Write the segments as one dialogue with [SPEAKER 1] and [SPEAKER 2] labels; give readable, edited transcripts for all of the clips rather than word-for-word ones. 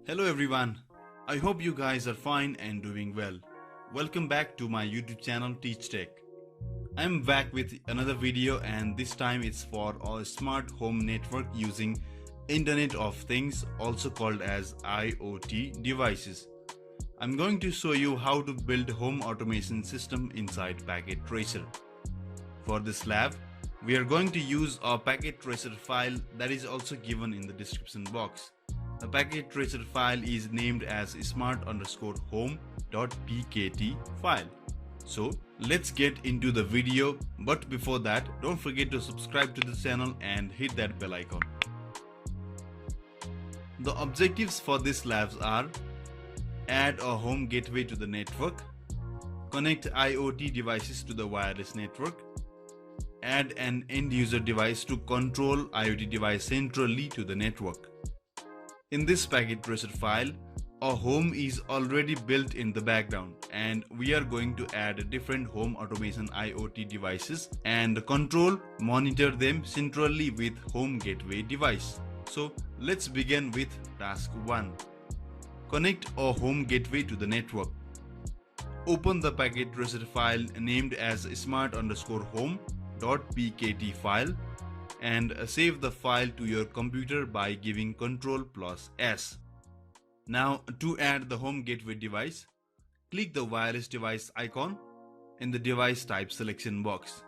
[SPEAKER 1] Hello everyone, I hope you guys are fine and doing well. Welcome back to my YouTube channel Teach Tech. I'm back with another video and this time it's for a smart home network using Internet of Things, also called as IoT devices. I'm going to show you how to build home automation system inside Packet Tracer. For this lab, we are going to use a Packet Tracer file that is also given in the description box. The Packet Tracer file is named as smart_home.pkt file. So let's get into the video, but before that, don't forget to subscribe to the channel and hit that bell icon. The objectives for this labs are: add a home gateway to the network, connect IoT devices to the wireless network, add an end user device to control IoT device centrally to the network. In this Packet Tracer file, a home is already built in the background and we are going to add different home automation IoT devices and monitor them centrally with home gateway device. So let's begin with task 1. Connect a home gateway to the network. Open the Packet Tracer file named as smart_home.pkt file and save the file to your computer by giving Ctrl+S. Now to add the home gateway device, click the wireless device icon in the device type selection box.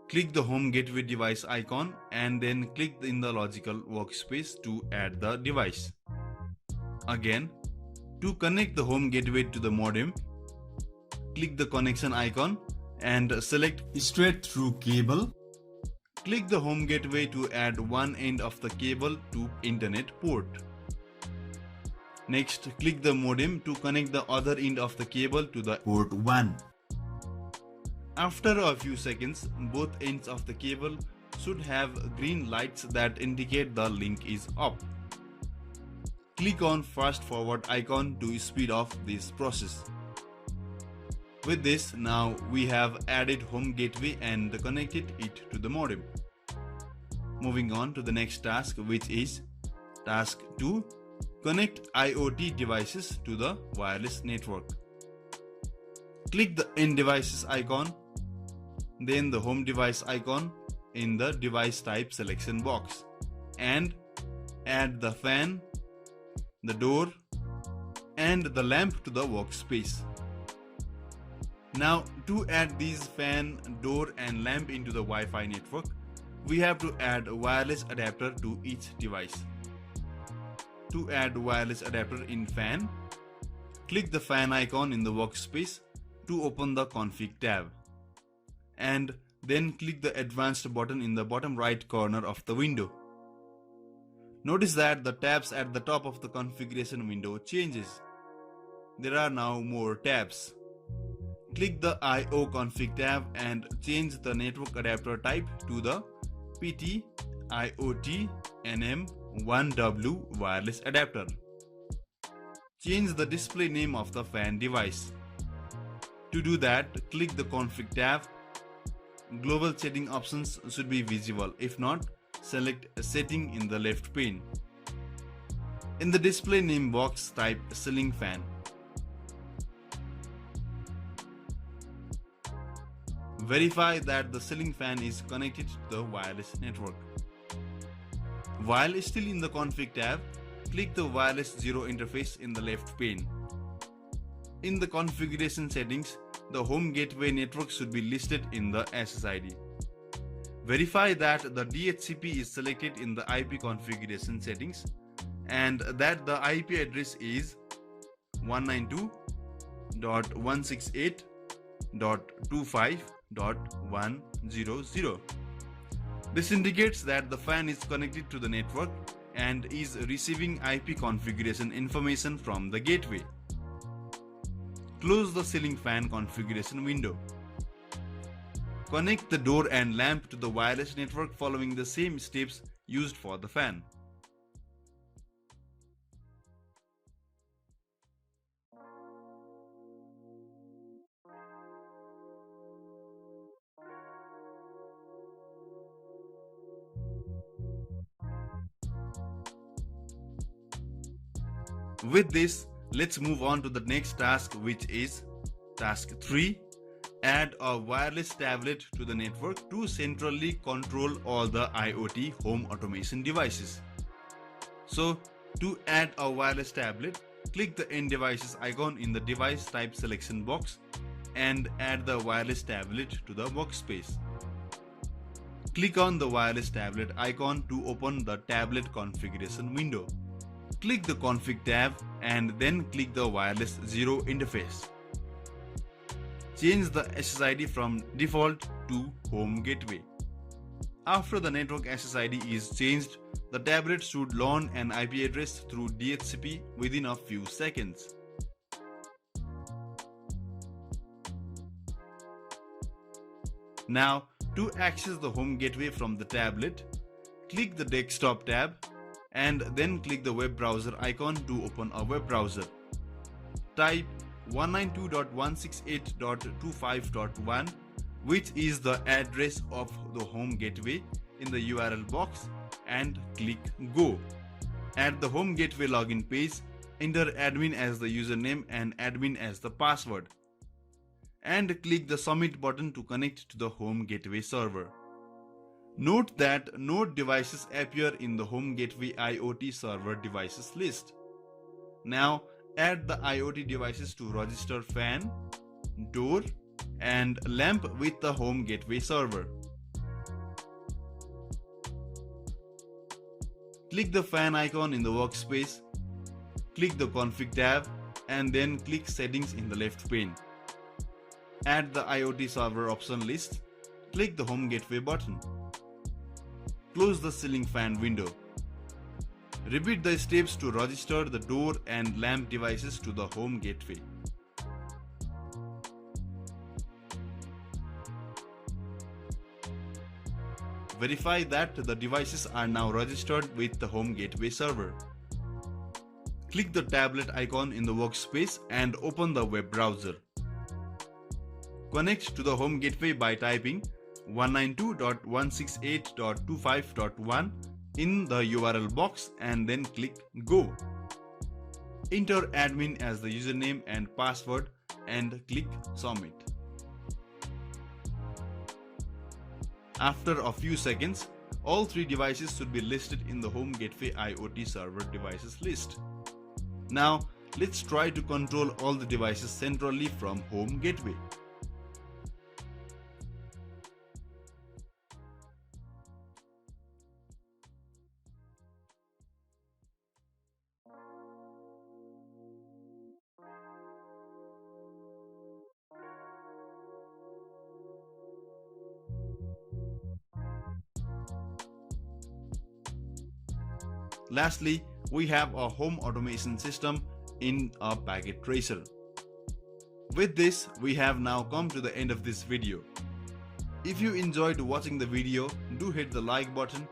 [SPEAKER 1] Click the home gateway device icon and then click in the logical workspace to add the device. Again, to connect the home gateway to the modem, click the connection icon and select straight through cable. Click the home gateway to add one end of the cable to internet port. Next, click the modem to connect the other end of the cable to the port 1. After a few seconds, both ends of the cable should have green lights that indicate the link is up. Click on fast forward icon to speed up this process. With this, now we have added home gateway and connected it to the modem. Moving on to the next task, which is task 2. Connect IoT devices to the wireless network. Click the end devices icon, then the home device icon in the device type selection box and add the fan, the door and the lamp to the workspace. Now to add these fan, door and lamp into the Wi-Fi network, we have to add a wireless adapter to each device. To add wireless adapter in fan, click the fan icon in the workspace to open the config tab and then click the advanced button in the bottom right corner of the window. Notice that the tabs at the top of the configuration window changes. There are now more tabs. Click the IO config tab and change the network adapter type to the PT IoT NM1W wireless adapter. Change the display name of the fan device. To do that, click the config tab. Global setting options should be visible. If not, select a setting in the left pane. In the display name box, type ceiling fan. Verify that the ceiling fan is connected to the wireless network. While still in the config tab, click the wireless 0 interface in the left pane. In the configuration settings, the home gateway network should be listed in the SSID. Verify that the DHCP is selected in the IP configuration settings and that the IP address is 192.168.25.100. This indicates that the fan is connected to the network and is receiving IP configuration information from the gateway. Close the ceiling fan configuration window. Connect the door and lamp to the wireless network following the same steps used for the fan. With this, let's move on to the next task, which is task 3. Add a wireless tablet to the network to centrally control all the IoT home automation devices. So, to add a wireless tablet, click the End Devices icon in the device type selection box and add the wireless tablet to the workspace. Click on the wireless tablet icon to open the tablet configuration window. Click the Config tab and then click the Wireless 0 interface. Change the SSID from default to Home Gateway. After the network SSID is changed, the tablet should learn an IP address through DHCP within a few seconds. Now, to access the Home Gateway from the tablet, click the Desktop tab and then click the web browser icon to open a web browser. Type 192.168.25.1, which is the address of the Home Gateway, in the URL box and click Go. At the Home Gateway login page, enter admin as the username and admin as the password, and click the Submit button to connect to the Home Gateway server. Note that no devices appear in the Home Gateway IoT server devices list. Now add the IoT devices to register fan, door, and lamp with the Home Gateway server. Click the fan icon in the workspace, click the Config tab, and then click Settings in the left pane. Add the IoT server option list, click the Home Gateway button. Close the ceiling fan window. Repeat the steps to register the door and lamp devices to the Home Gateway. Verify that the devices are now registered with the Home Gateway server. Click the tablet icon in the workspace and open the web browser. Connect to the Home Gateway by typing 192.168.25.1 in the URL box and then click Go. Enter admin as the username and password and click Submit. After a few seconds, all 3 devices should be listed in the Home Gateway IoT server devices list. Now, let's try to control all the devices centrally from Home Gateway. Lastly, we have a home automation system in a packet tracer. With this, we have now come to the end of this video. If you enjoyed watching the video, do hit the like button,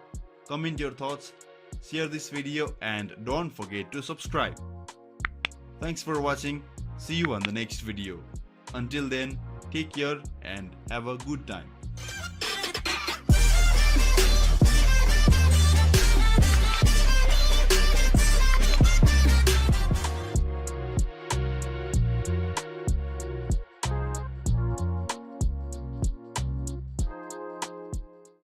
[SPEAKER 1] comment your thoughts, share this video, and don't forget to subscribe. Thanks for watching. See you on the next video. Until then, take care and have a good time.